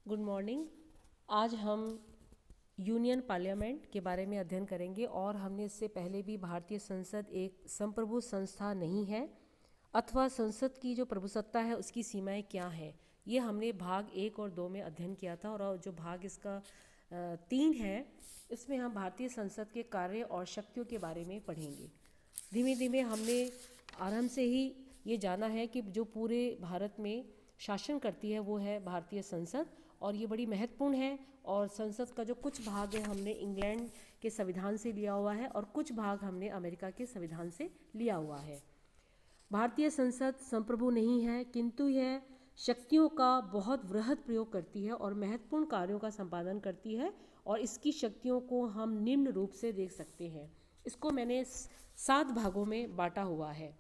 Good morning. आज हम union parliament के बारे में अध्ययन करेंगे और हमने इससे पहले भी भारतीय संसद एक संप्रभु संस्था नहीं है अथवा संसद की जो प्रभुसत्ता है उसकी सीमाएं क्या हैं, ये हमने भाग 1 और 2 में अध्ययन किया था। और जो भाग इसका 3 है, इसमें हम भारतीय संसद के कार्य और शक्तियों के बारे में पढ़ेंगे। धीमे धीमे हमने आरंभ से ही ये जाना है कि जो पूरे भारत में शासन करती है वो है भारतीय संसद, और ये बड़ी महत्वपूर्ण है। और संसद का जो कुछ भाग है हमने इंग्लैंड के संविधान से लिया हुआ है और कुछ भाग हमने अमेरिका के संविधान से लिया हुआ है। भारतीय संसद संप्रभु नहीं है, किंतु यह शक्तियों का बहुत वृहद प्रयोग करती है और महत्वपूर्ण कार्यों का संपादन करती है। और इसकी शक्तियों को हम निम्न रूप से देख सकते हैं। इसको मैंने 7 भागों में बांटा हुआ है,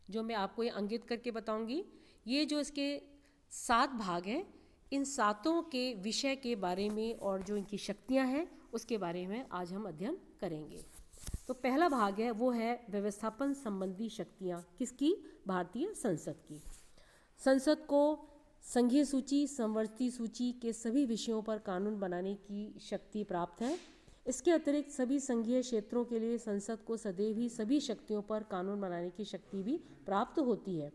जो मैं आपको ये अंकित करके बताऊंगी। ये जो इसके 7 भाग हैं, इन सातों के विषय के बारे में और जो इनकी शक्तियां हैं उसके बारे में आज हम अध्ययन करेंगे। तो पहला भाग है वो है व्यवस्थापन संबंधी शक्तियां। किसकी? भारतीय संसद की। संसद को संघीय सूची, समवर्ती सूची के सभी विषयों पर कानून बनाने की शक्ति प्राप्त है। इसके अतिरिक्त सभी संघीय क्षेत्रों के लिए संसद को सदैव ही सभी शक्तियों पर कानून बनाने की शक्ति भी प्राप्त होती है।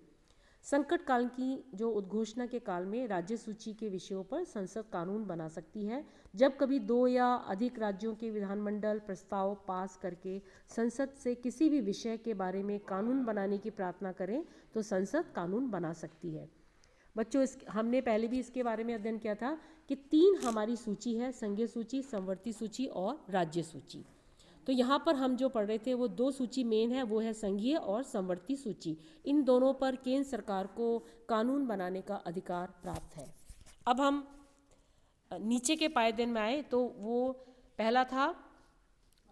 संकट काल की जो उद्घोषणा के काल में राज्य सूची के विषयों पर संसद कानून बना सकती है। जब कभी 2 या अधिक राज्यों के विधानमंडल प्रस्ताव पास करके संसद से किसी भी विषय के बारे में कानून बनाने की प्रार्थना करें तो संसद कानून बना सकती है। बच्चों, हमने पहले भी इसके बारे में अध्ययन किया था कि 3 हमारी सूची है, संघीय सूची, समवर्ती सूची और राज्य सूची। तो यहाँ पर हम जो पढ़ रहे थे वो 2 सूची मेन है, वो है संघीय और समवर्ती सूची। इन दोनों पर केंद्र सरकार को कानून बनाने का अधिकार प्राप्त है। अब हम नीचे के पायदान में आए तो वो पहला था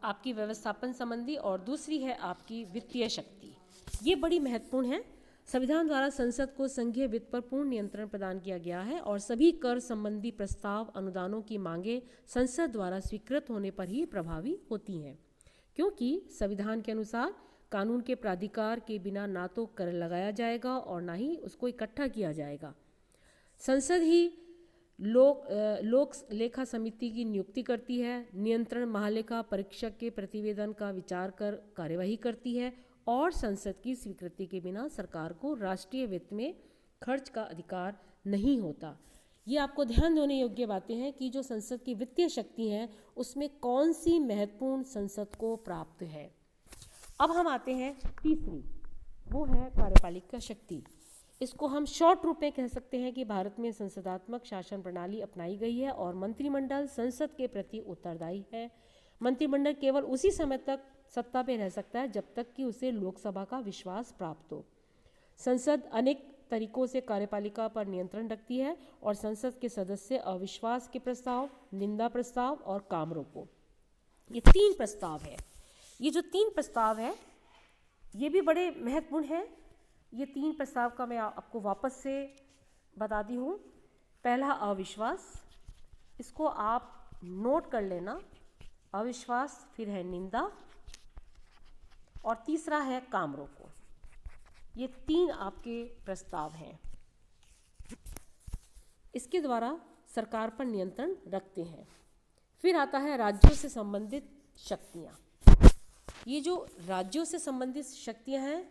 आपकी व्यवस्थापन संबंधी और दूसरी है आपकी वित्तीय शक्ति। ये बड़ी महत्वपूर्ण है। संविधान द्वारा संसद को संघीय वित्त पर पूर्ण नियंत्रण प्रदान किया गया है और सभी कर संबंधी प्रस्ताव, अनुदानों की मांगे संसद द्वारा स्वीकृत होने पर ही प्रभावी होती हैं, क्योंकि संविधान के अनुसार कानून के प्राधिकार के बिना ना तो कर लगाया जाएगा और ना ही उसको इकट्ठा किया जाएगा। संसद ही लोक लेखा समिति की नियुक्ति करती है, नियंत्रण महालेखा परीक्षक के प्रतिवेदन का विचार कर कार्यवाही करती है और संसद की स्वीकृति के बिना सरकार को राष्ट्रीय वित्त में खर्च का अधिकार नहीं होता। ये आपको ध्यान देने योग्य बातें हैं कि जो संसद की वित्तीय शक्ति है उसमें कौन सी महत्वपूर्ण संसद को प्राप्त है। अब हम आते हैं तीसरी, वो है कार्यपालिका शक्ति। इसको हम शॉर्ट रूप में कह सकते हैं कि भारत में संसदात्मक शासन प्रणाली अपनाई गई है और मंत्रिमंडल संसद के प्रति उत्तरदायी है। मंत्रिमंडल केवल उसी समय तक सत्ता पे रह सकता है जब तक कि उसे लोकसभा का विश्वास प्राप्त हो। संसद अनेक तरीकों से कार्यपालिका पर नियंत्रण रखती है और संसद के सदस्य अविश्वास के प्रस्ताव, निंदा प्रस्ताव और काम रोको, ये 3 प्रस्ताव है। ये जो 3 प्रस्ताव है ये भी बड़े महत्वपूर्ण हैं। ये 3 प्रस्ताव का मैं आपको वापस से बताती हूँ। पहला अविश्वास, इसको आप नोट कर लेना। अविश्वास, फिर है निंदा और तीसरा है काम रोको। ये 3 आपके प्रस्ताव हैं। इसके द्वारा सरकार पर नियंत्रण रखते हैं। फिर आता है राज्यों से संबंधित शक्तियाँ। ये जो राज्यों से संबंधित शक्तियाँ हैं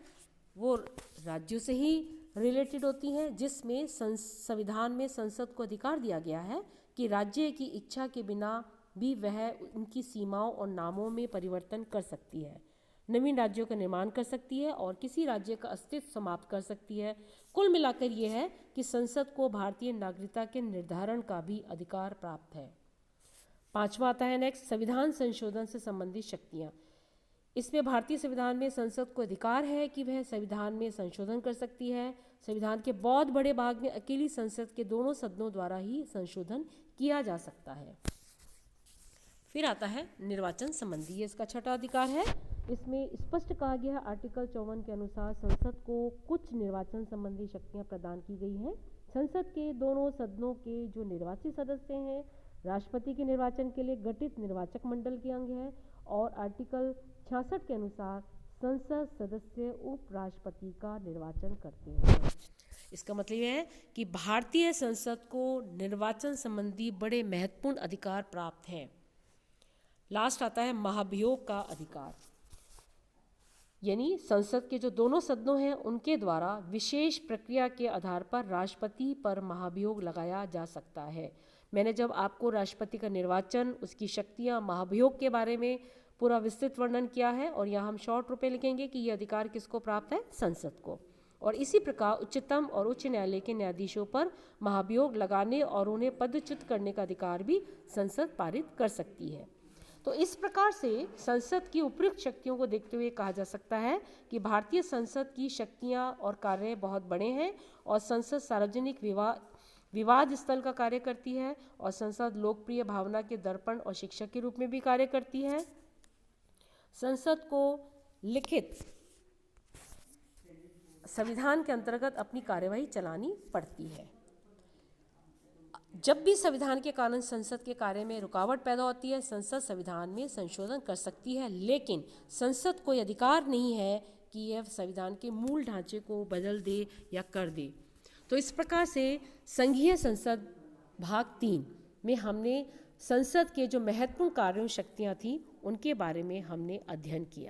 वो राज्यों से ही रिलेटेड होती हैं, जिसमें संविधान में संसद को अधिकार दिया गया है कि राज्य की इच्छा के बिना भी वह उनकी सीमाओं और नामों में परिवर्तन कर सकती है, नवीन राज्यों का निर्माण कर सकती है और किसी राज्य का अस्तित्व समाप्त कर सकती है। कुल मिलाकर यह है कि संसद को भारतीय नागरिकता के निर्धारण का भी अधिकार प्राप्त है। 5वां आता है नेक्स्ट, संविधान संशोधन से संबंधित शक्तियाँ। इसमें भारतीय संविधान में संसद को अधिकार है कि वह संविधान में संशोधन कर सकती है। संविधान के बहुत बड़े भाग में अकेली संसद के दोनों सदनों द्वारा ही संशोधन किया जा सकता है। फिर आता है निर्वाचन संबंधी, ये इसका 6वां अधिकार है। इसमें स्पष्ट कहा गया है आर्टिकल 54 के अनुसार संसद को कुछ निर्वाचन संबंधी शक्तियां प्रदान की गई हैं। संसद के दोनों सदनों के जो निर्वाचित सदस्य हैं राष्ट्रपति के निर्वाचन के लिए गठित निर्वाचक मंडल के अंग है और आर्टिकल 66 के अनुसार संसद सदस्य उपराष्ट्रपति का निर्वाचन करते हैं। इसका मतलब यह है कि भारतीय संसद को निर्वाचन संबंधी बड़े महत्वपूर्ण अधिकार प्राप्त हैं। लास्ट आता है महाभियोग का अधिकार, यानी संसद के जो दोनों सदनों हैं उनके द्वारा विशेष प्रक्रिया के आधार पर राष्ट्रपति पर महाभियोग लगाया जा सकता है। मैंने जब आपको राष्ट्रपति का निर्वाचन, उसकी शक्तियां, महाभियोग के बारे में पूरा विस्तृत वर्णन किया है, और यहाँ हम शॉर्ट रूप में लिखेंगे कि ये अधिकार किसको प्राप्त है, संसद को। और इसी प्रकार उच्चतम और उच्च न्यायालय के न्यायाधीशों पर महाभियोग लगाने और उन्हें पदच्युत करने का अधिकार भी संसद पारित कर सकती है। तो इस प्रकार से संसद की उपयुक्त शक्तियों को देखते हुए कहा जा सकता है कि भारतीय संसद की शक्तियां और कार्य बहुत बड़े हैं, और संसद सार्वजनिक विवाद स्थल का कार्य करती है, और संसद लोकप्रिय भावना के दर्पण और शिक्षक के रूप में भी कार्य करती है। संसद को लिखित संविधान के अंतर्गत अपनी कार्यवाही चलानी पड़ती है। जब भी संविधान के कारण संसद के कार्य में रुकावट पैदा होती है, संसद संविधान में संशोधन कर सकती है, लेकिन संसद को अधिकार नहीं है कि यह संविधान के मूल ढांचे को बदल दे या कर दे। तो इस प्रकार से संघीय संसद भाग 3 में हमने संसद के जो महत्वपूर्ण कार्यों शक्तियाँ थीं उनके बारे में हमने अध्ययन किया।